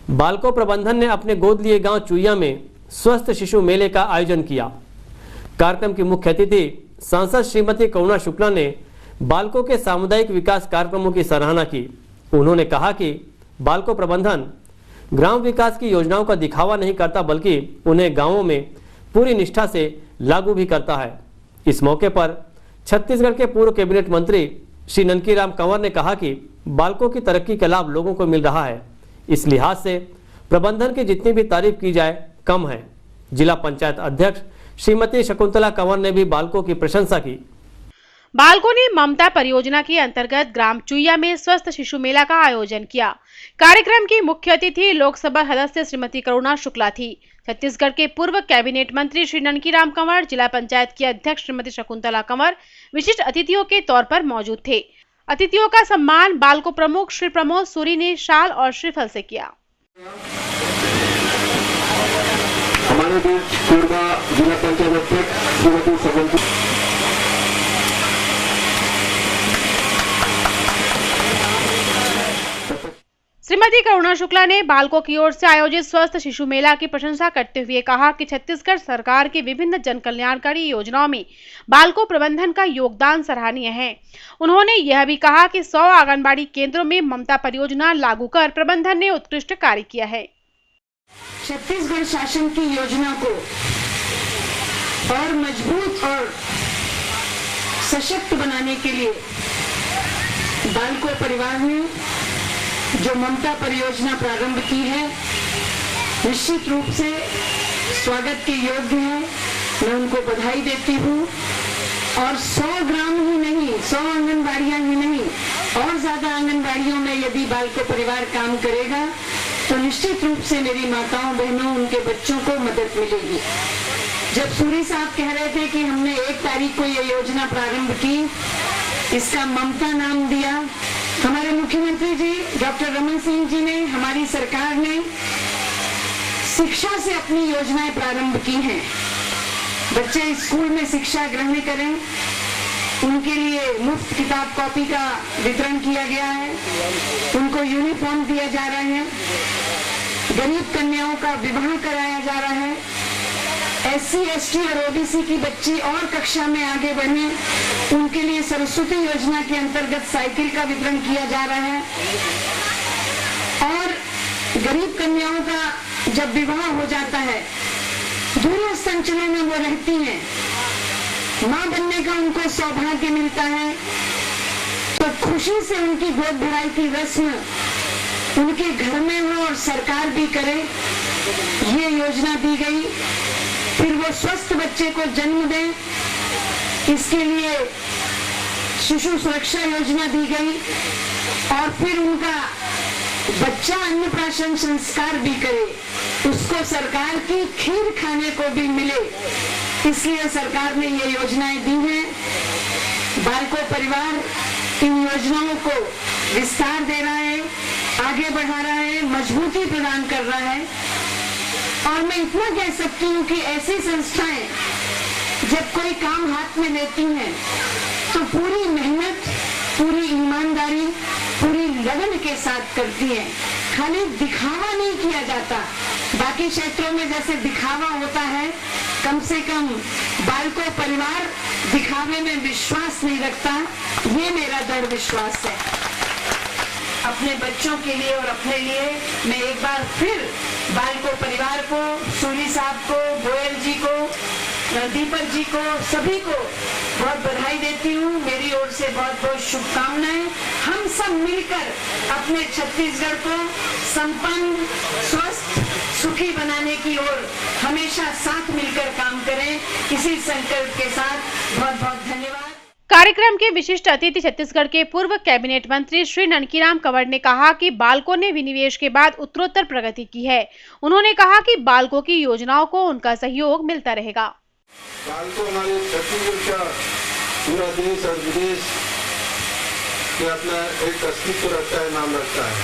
बालको प्रबंधन ने अपने गोद लिए गांव चुईया में स्वस्थ शिशु मेले का आयोजन किया। कार्यक्रम की मुख्य अतिथि सांसद श्रीमती करुणा शुक्ला ने बालकों के सामुदायिक विकास कार्यक्रमों की सराहना की। उन्होंने कहा कि बालको प्रबंधन ग्राम विकास की योजनाओं का दिखावा नहीं करता, बल्कि उन्हें गांवों में पूरी निष्ठा से लागू भी करता है। इस मौके पर छत्तीसगढ़ के पूर्व कैबिनेट मंत्री श्री ननकीराम कंवर ने कहा कि बालकों की तरक्की का लाभ लोगों को मिल रहा है। इस लिहाज से प्रबंधन की जितनी भी तारीफ की जाए कम है। जिला पंचायत अध्यक्ष श्रीमती शकुंतला कंवर ने भी बालकों की प्रशंसा की। बालकों ने ममता परियोजना के अंतर्गत ग्राम चुईया में स्वस्थ शिशु मेला का आयोजन किया। कार्यक्रम की मुख्य अतिथि लोकसभा सदस्य श्रीमती करुणा शुक्ला थी। छत्तीसगढ़ के पूर्व कैबिनेट मंत्री श्री ननकीराम कंवर, जिला पंचायत की अध्यक्ष श्रीमती शकुंतला कंवर विशिष्ट अतिथियों के तौर पर मौजूद थे। अतिथियों का सम्मान बालको प्रमुख श्री प्रमोद सूरी ने शाल और श्रीफल से किया। हमारे बीच पूर्व जिला पंचायत अध्यक्ष श्रीमती सगंती श्रीमती करुणा शुक्ला ने बालकों की ओर से आयोजित स्वस्थ शिशु मेला की प्रशंसा करते हुए कहा कि छत्तीसगढ़ सरकार की विभिन्न जन कल्याणकारी योजनाओं में बालकों प्रबंधन का योगदान सराहनीय है। उन्होंने यह भी कहा कि 100 आंगनबाड़ी केंद्रों में ममता परियोजना लागू कर प्रबंधन ने उत्कृष्ट कार्य किया है। छत्तीसगढ़ शासन की योजना को और मजबूत और सशक्त बनाने के लिए बालको परिवार ने जो ममता परियोजना प्रारंभ की है, निश्चित रूप से स्वागत के योग्य है। मैं उनको बधाई देती हूँ। और 100 ग्राम ही नहीं, 100 आंगनबाड़ियाँ ही नहीं, और ज्यादा आंगनबाड़ियों में यदि बालको परिवार काम करेगा तो निश्चित रूप से मेरी माताओं बहनों, उनके बच्चों को मदद मिलेगी। जब सूरी साहब कह रहे थे कि हमने 1 तारीख को ये योजना प्रारंभ की, इसका ममता नाम दिया, हमारे मुख्यमंत्री जी डॉक्टर रमन सिंह जी ने, हमारी सरकार ने शिक्षा से अपनी योजनाएं प्रारंभ की हैं। बच्चे स्कूल में शिक्षा ग्रहण करें, उनके लिए मुफ्त किताब कॉपी का वितरण किया गया है, उनको यूनिफॉर्म दिया जा रहा है, गरीब कन्याओं का विवाह कराया जा रहा है, SC, ST और OBC की बच्ची और कक्षा में आगे बढ़े, उनके लिए सरस्वती योजना के अंतर्गत साइकिल का वितरण किया जा रहा है। और गरीब कन्याओं का जब विवाह हो जाता है, दूरस्थ अंचलों में वो रहती हैं, मां बनने का उनको सौभाग्य मिलता है, तो खुशी से उनकी गोद भराई की रस्म उनके घर में हो और सरकार भी करे, ये योजना दी गई। फिर वो स्वस्थ बच्चे को जन्म दें, इसके लिए शिशु सुरक्षा योजना दी गई। और फिर उनका बच्चा अन्नप्राशन संस्कार भी करे, उसको सरकार की खीर खाने को भी मिले, इसलिए सरकार ने ये योजनाएं दी हैं। बालको परिवार इन योजनाओं को विस्तार दे रहा है, आगे बढ़ा रहा है, मजबूती प्रदान कर रहा है। और मैं इतना कह सकती हूँ कि ऐसी संस्थाएं जब कोई काम हाथ में लेती हैं तो पूरी मेहनत, पूरी ईमानदारी, पूरी लगन के साथ करती हैं। खाली दिखावा नहीं किया जाता। बाकी क्षेत्रों में जैसे दिखावा होता है, कम से कम बालको परिवार दिखावे में विश्वास नहीं रखता, ये मेरा दृढ़ विश्वास है। अपने बच्चों के लिए और अपने लिए मैं एक बार फिर बालको परिवार को, सूरी साहब को, गोयल जी को, दीपक जी को, सभी को बहुत बधाई देती हूँ। मेरी ओर से बहुत बहुत शुभकामनाएं। हम सब मिलकर अपने छत्तीसगढ़ को संपन्न, स्वस्थ, सुखी बनाने की ओर हमेशा साथ मिलकर काम करें। इसी संकल्प के साथ बहुत बहुत धन्यवाद। कार्यक्रम के विशिष्ट अतिथि छत्तीसगढ़ के पूर्व कैबिनेट मंत्री श्री ननकीराम कंवर ने कहा कि बालकों ने विनिवेश के बाद उत्तरोत्तर प्रगति की है। उन्होंने कहा कि बालकों की योजनाओं को उनका सहयोग मिलता रहेगा। बालको हमारे छत्तीसगढ़ का पूरा देश और विदेश में अपना एक अस्तित्व रखता है, नाम रखता है।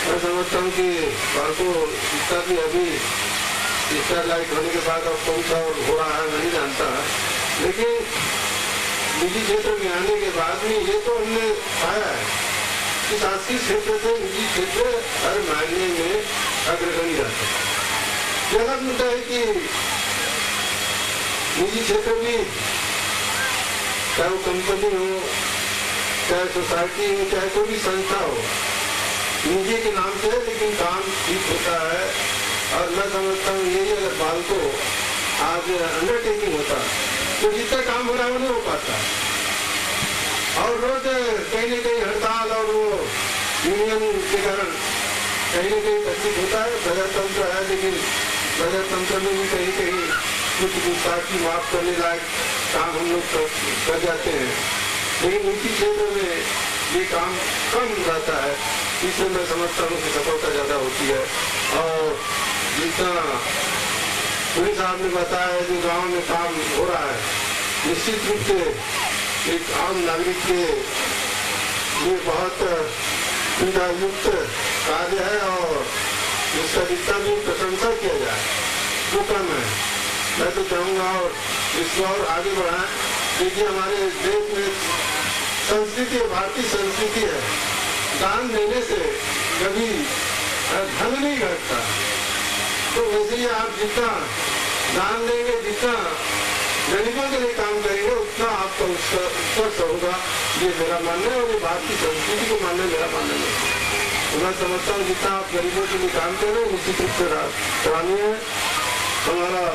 मैं समझता हूँ कि बालको जितना भी अभी स्टारलाइट होने के बाद अब कौन सा हो रहा है नहीं जानता, लेकिन निजी क्षेत्र में आने के बाद में ये तो हमने पाया है कि शासकीय क्षेत्र से निजी क्षेत्र हर मायने में अग्रगणी रहता है। यह अलग मुद्दा है कि निजी क्षेत्र भी, चाहे वो कंपनी हो, चाहे सोसाइटी हो, चाहे कोई भी संस्था हो, निजी के नाम से है लेकिन काम ठीक होता है। और मैं समझता हूँ यही अगर बालको आज अंडरटेकिंग होता तो जितना काम हो रहा है वो नहीं हो पाता। और रोज कहीं न कहीं हड़ताल और वो यूनियन के कारण कहीं न कहीं तकलीफ होता है। प्रजातंत्र है लेकिन प्रजातंत्र में भी कहीं कहीं कुछ गुस्ताखी माफ करने लायक काम हम लोग कर जाते हैं, लेकिन निजी क्षेत्र में ये काम कम रहता है। इसलिए मैं समझता हूँ कि सफलता ज्यादा होती है। और जितना पुलिस साहब ने बताया जो गांव में काम हो रहा है, निश्चित रूप से एक आम नागरिक के लिए बहुत सुविधायुक्त कार्य है और इसका जितना भी प्रशंसा किया जाए वो कम है। मैं तो चाहूँगा और इसको और आगे बढ़ाएं। देखिए हमारे देश में संस्कृति, भारतीय संस्कृति है, दान देने से कभी धन नहीं घटता। तो वैसे ही आप जितना दान देंगे, जितना गरीबों के लिए काम करेंगे, उतना आपका उत्कर्ष होगा। ये मेरा मानना है और ये भारतीय संस्कृति को मानना मेरा मानना है। तो मैं समझता हूँ जितना आप गरीबों के लिए काम कर रहे हैं निश्चित रूप से सराहनीय है। हमारा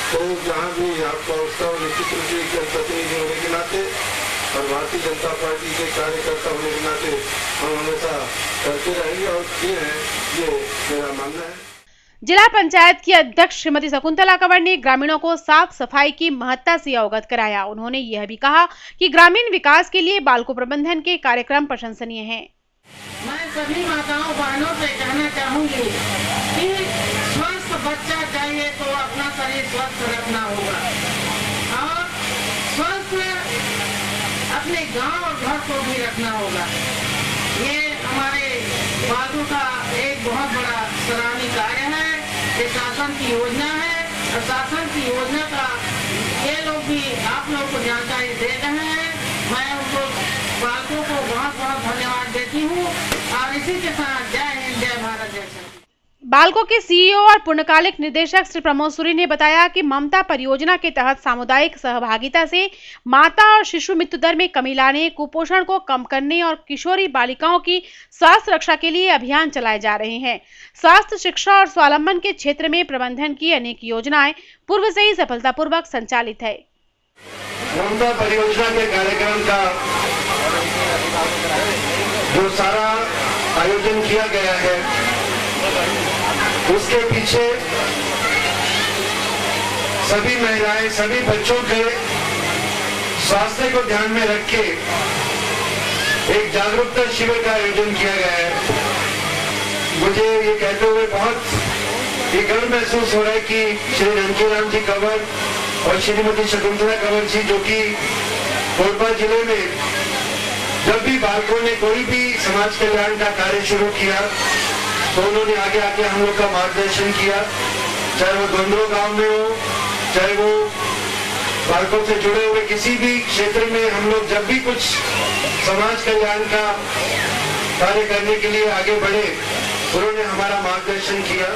तो जहाँ भी आपका उत्सव निश्चित रूप से जनप्रतिनिधि होने के नाते और भारतीय जनता पार्टी के कार्यकर्ता होने के नाते हम हमेशा करते रहेंगे और किए हैं, ये मेरा मानना है। जिला पंचायत की अध्यक्ष श्रीमती शकुंतला कंवर ने ग्रामीणों को साफ सफाई की महत्ता से अवगत कराया। उन्होंने यह भी कहा कि ग्रामीण विकास के लिए बालको प्रबंधन के कार्यक्रम प्रशंसनीय हैं। मैं सभी माताओं बहनों से कहना चाहूंगी कि स्वस्थ बच्चा चाहिए तो अपना शरीर स्वस्थ रखना होगा और स्वस्थ अपने गांव और घर को भी रखना होगा। ये हमारे बालकों का एक बहुत बड़ा सराहनीय कार्य है। ये शासन की योजना है और शासन की योजना का ये लोग भी आप लोगों को जानकारी दे रहे हैं। मैं उनको बालकों को बहुत बहुत धन्यवाद देती हूँ और इसी के साथ जय हिंद, जय भारत, जय श्री। बालको के सीईओ और पूर्णकालिक निदेशक श्री प्रमोद सूरी ने बताया कि ममता परियोजना के तहत सामुदायिक सहभागिता से माता और शिशु मृत्यु दर में कमी लाने, कुपोषण को कम करने और किशोरी बालिकाओं की स्वास्थ्य रक्षा के लिए अभियान चलाए जा रहे हैं। स्वास्थ्य, शिक्षा और स्वावलंबन के क्षेत्र में प्रबंधन की अनेक योजनाएं पूर्व से ही सफलतापूर्वक संचालित है। ममता परियोजना के कार्यक्रम का जो सारा आयोजन किया गया है उसके पीछे सभी महिलाएं, सभी बच्चों के स्वास्थ्य को ध्यान में रख के एक जागरूकता शिविर का आयोजन किया गया है। मुझे ये कहते हुए बहुत ये गर्व महसूस हो रहा है कि श्री रणजीराम जी कंवर और श्रीमती शकुंतला कंवर जी जो कि कोरबा जिले में जब भी बालकों ने कोई भी समाज कल्याण का कार्य शुरू किया तो उन्होंने आगे आके हम लोग का मार्गदर्शन किया, चाहे वो गोंदरो गांव में हो, चाहे वो बालकों से जुड़े हुए किसी भी क्षेत्र में हम लोग जब भी कुछ समाज कल्याण का कार्य करने के लिए आगे बढ़े उन्होंने हमारा मार्गदर्शन किया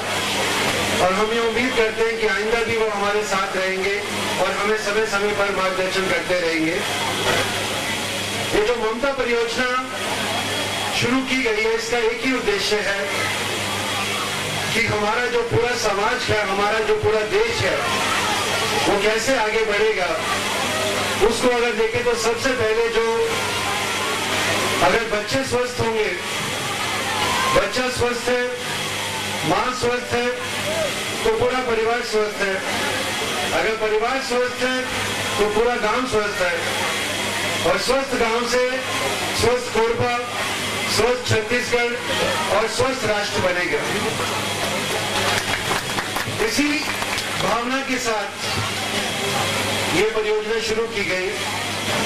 और हम ये उम्मीद करते हैं कि आइंदा भी वो हमारे साथ रहेंगे और हमें समय समय पर मार्गदर्शन करते रहेंगे। ये जो ममता परियोजना शुरू की गई है इसका एक ही उद्देश्य है कि हमारा जो पूरा समाज है, हमारा जो पूरा देश है वो कैसे आगे बढ़ेगा। उसको अगर देखें तो सबसे पहले जो अगर बच्चे स्वस्थ होंगे, बच्चा स्वस्थ है, माँ स्वस्थ है तो पूरा परिवार स्वस्थ है, अगर परिवार स्वस्थ है तो पूरा गांव स्वस्थ है और स्वस्थ गांव से स्वस्थ कोरबा, स्वस्थ छत्तीसगढ़ और स्वस्थ राष्ट्र बनेगा। इसी भावना के साथ ये परियोजना शुरू की गई।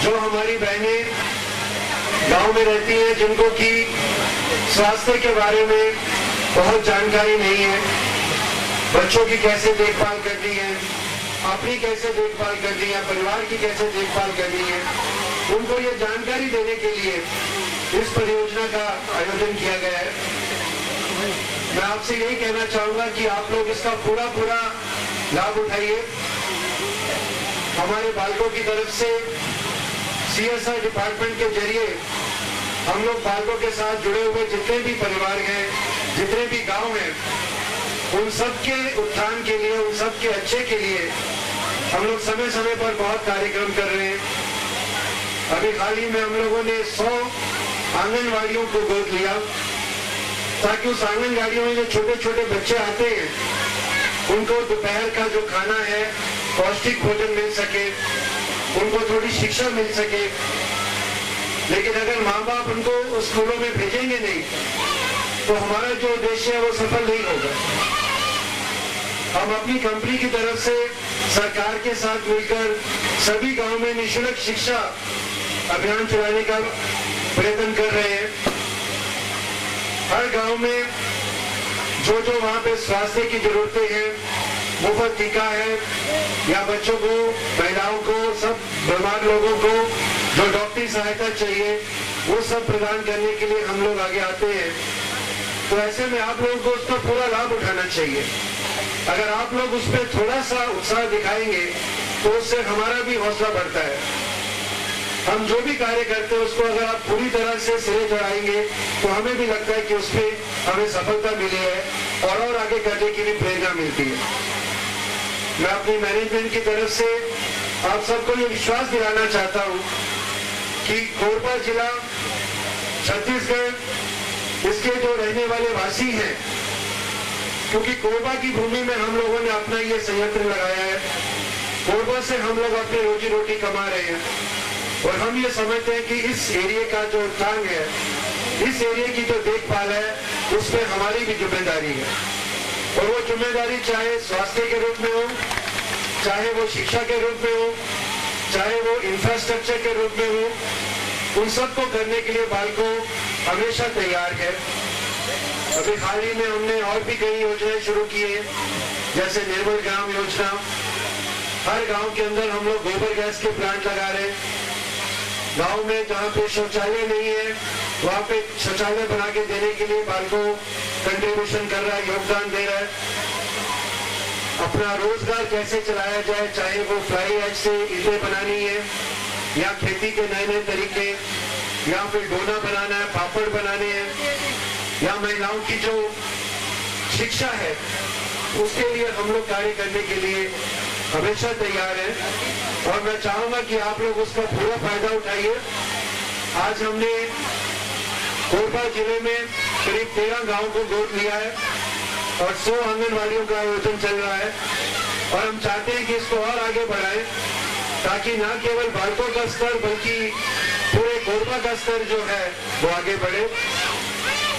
जो हमारी बहनें गांव में रहती हैं जिनको कि स्वास्थ्य के बारे में बहुत जानकारी नहीं है, बच्चों की कैसे देखभाल करनी है, अपनी कैसे देखभाल करनी है, परिवार की कैसे देखभाल करनी है, उनको ये जानकारी देने के लिए इस परियोजना का आयोजन किया गया है। मैं आपसे यही कहना चाहूंगा कि आप लोग इसका पूरा लाभ उठाइए। हमारे बालकों की तरफ से CSR डिपार्टमेंट के जरिए हम लोग बालकों के साथ जुड़े हुए जितने भी परिवार हैं, जितने भी गांव हैं, उन सब के उत्थान के लिए, उन सब के अच्छे के लिए हम लोग समय समय पर बहुत कार्यक्रम कर रहे हैं। अभी हाल ही में हम लोगों ने 100 आंगनवाड़ियों को गोद लिया, ताकि उस आंगनवाड़ियों में जो छोटे छोटे बच्चे आते हैं उनको दोपहर का जो खाना है पौष्टिक भोजन मिल सके, उनको थोड़ी शिक्षा मिल सके। लेकिन अगर माँ बाप उनको स्कूलों में भेजेंगे नहीं तो हमारा जो उद्देश्य है वो सफल नहीं होगा। हम अपनी कंपनी की तरफ से सरकार के साथ मिलकर सभी गांव में निःशुल्क शिक्षा अभियान चलाने का प्रयत्न कर रहे हैं। हर गांव में जो वहां पे स्वास्थ्य की जरूरतें हैं, मुफ्त टीका है या बच्चों को, महिलाओं को, सब बीमार लोगों को जो डॉक्टरी सहायता चाहिए वो सब प्रदान करने के लिए हम लोग आगे आते हैं। तो ऐसे में आप लोगों को उसका पूरा लाभ उठाना चाहिए। अगर आप लोग उस पर थोड़ा सा उत्साह दिखाएंगे तो उससे हमारा भी हौसला बढ़ता है। हम जो भी कार्य करते हैं उसको अगर आप पूरी तरह से सिरे चढ़ाएंगे तो हमें भी लगता है कि उसमें हमें सफलता मिली है और आगे करने की भी प्रेरणा मिलती है। मैं अपनी मैनेजमेंट की तरफ से आप सबको ये विश्वास दिलाना चाहता हूँ कि कोरबा जिला, छत्तीसगढ़, इसके जो रहने वाले वासी हैं, क्योंकि कोरबा की भूमि में हम लोगों ने अपना ये संयंत्र लगाया है, कोरबा से हम लोग अपनी रोजी रोटी कमा रहे हैं और हम ये समझते हैं कि इस एरिया का जो उत्थान है, इस एरिया की जो देखभाल है, उसमें हमारी भी जिम्मेदारी है। और वो जिम्मेदारी चाहे स्वास्थ्य के रूप में हो, चाहे वो शिक्षा के रूप में हो, चाहे वो इंफ्रास्ट्रक्चर के रूप में हो, उन सबको करने के लिए बालको हमेशा तैयार है। अभी हाल ही में हमने और भी कई योजनाएं शुरू की है, जैसे निर्मल ग्राम योजना। हर गांव के अंदर हम लोग गोबर गैस के प्लांट लगा रहे हैं। गांव में जहाँ पे शौचालय नहीं है वहाँ पे शौचालय बना के देने के लिए बालको कंट्रीब्यूशन कर रहा है, योगदान दे रहा है। अपना रोजगार कैसे चलाया जाए, चाहे वो फ्लाई ऐश से ईंटें बनानी है या खेती के नए नए तरीके, या फिर डोना बनाना है, पापड़ बनाने हैं, या महिलाओं की जो शिक्षा है उसके लिए हम लोग कार्य करने के लिए हमेशा तैयार है। और मैं चाहूंगा कि आप लोग उसका पूरा फायदा उठाइए। आज हमने कोरबा जिले में करीब 13 गांव को गोद लिया है और 100 आंगनवाड़ियों का आयोजन चल रहा है और हम चाहते हैं कि इसको और आगे बढ़ाएं, ताकि न केवल बालकों का स्तर बल्कि पूरे कोरबा का स्तर जो है वो आगे बढ़े।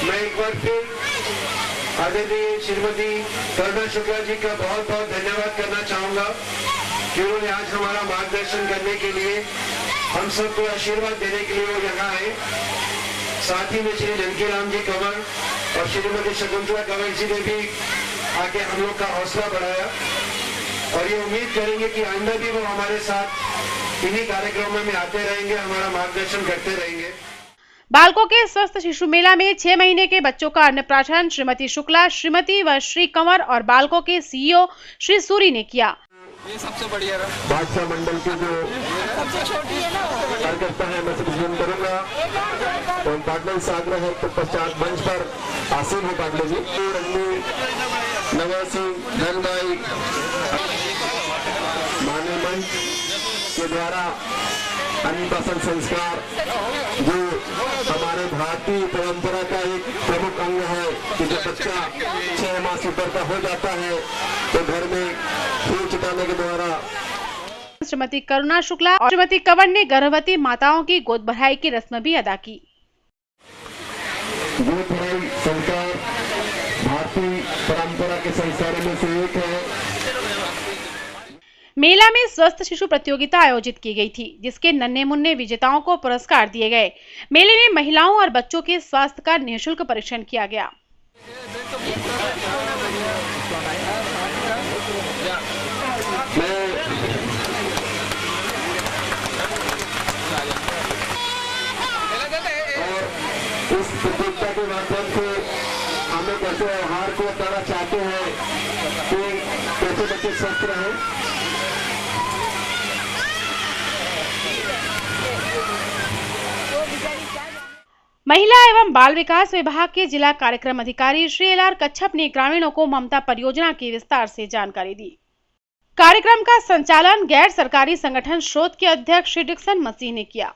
मैं एक बार फिर आदरणीय श्रीमती करुणा शुक्ला जी का बहुत बहुत धन्यवाद करना चाहूंगा कि उन्होंने आज हमारा मार्गदर्शन करने के लिए, हम सबको आशीर्वाद देने के लिए वो यहाँ आए। साथ ही में श्री जानकीराम जी कंवर और श्रीमती शकुंतला कंवर जी ने भी आके हम लोग का हौसला बढ़ाया और ये उम्मीद करेंगे कि आइंदा भी वो हमारे साथ इन्हीं कार्यक्रमों में आते रहेंगे, हमारा मार्गदर्शन करते रहेंगे। बालकों के स्वस्थ शिशु मेला में 6 महीने के बच्चों का अन्नप्राशन श्रीमती शुक्ला, श्रीमती व श्री कंवर और बालकों के CEO श्री सूरी ने किया। ये सबसे बढ़िया रहा। बादशाह मंडल के जो कार्यकर्ता है मैं सबसे करूंगा तो पाटले से आग्रह है तो पश्चात मंच पर आसीन हो पाटले जी, रंगनी, नवाज सिंह, धनभाई, मानव मंच के द्वारा अन्नप्राशन संस्कार जो हमारे भारतीय परंपरा का एक प्रमुख अंग है कि जब बच्चा 6 माह से ऊपर का हो जाता है तो घर में फूल छिटाने के द्वारा श्रीमती करुणा शुक्ला और श्रीमती कंवर ने गर्भवती माताओं की गोद भराई की रस्म भी अदा की। गोद भराई संस्कार भारतीय परंपरा के संस्कारों में से एक है। मेला में स्वस्थ शिशु प्रतियोगिता आयोजित की गई थी, जिसके नन्हे मुन्ने विजेताओं को पुरस्कार दिए गए। मेले में महिलाओं और बच्चों के स्वास्थ्य का निःशुल्क परीक्षण किया गया। प्रतियोगिता के माध्यम से हम एक ऐसे व्यवहार को बताना चाहते हैं कि कैसे बच्चे स्वस्थ रहें। महिला एवं बाल विकास विभाग के जिला कार्यक्रम अधिकारी श्री LR कच्छप ने ग्रामीणों को ममता परियोजना की विस्तार से जानकारी दी। कार्यक्रम का संचालन गैर सरकारी संगठन स्रोत के अध्यक्ष श्री डिक्सन मसीह ने किया।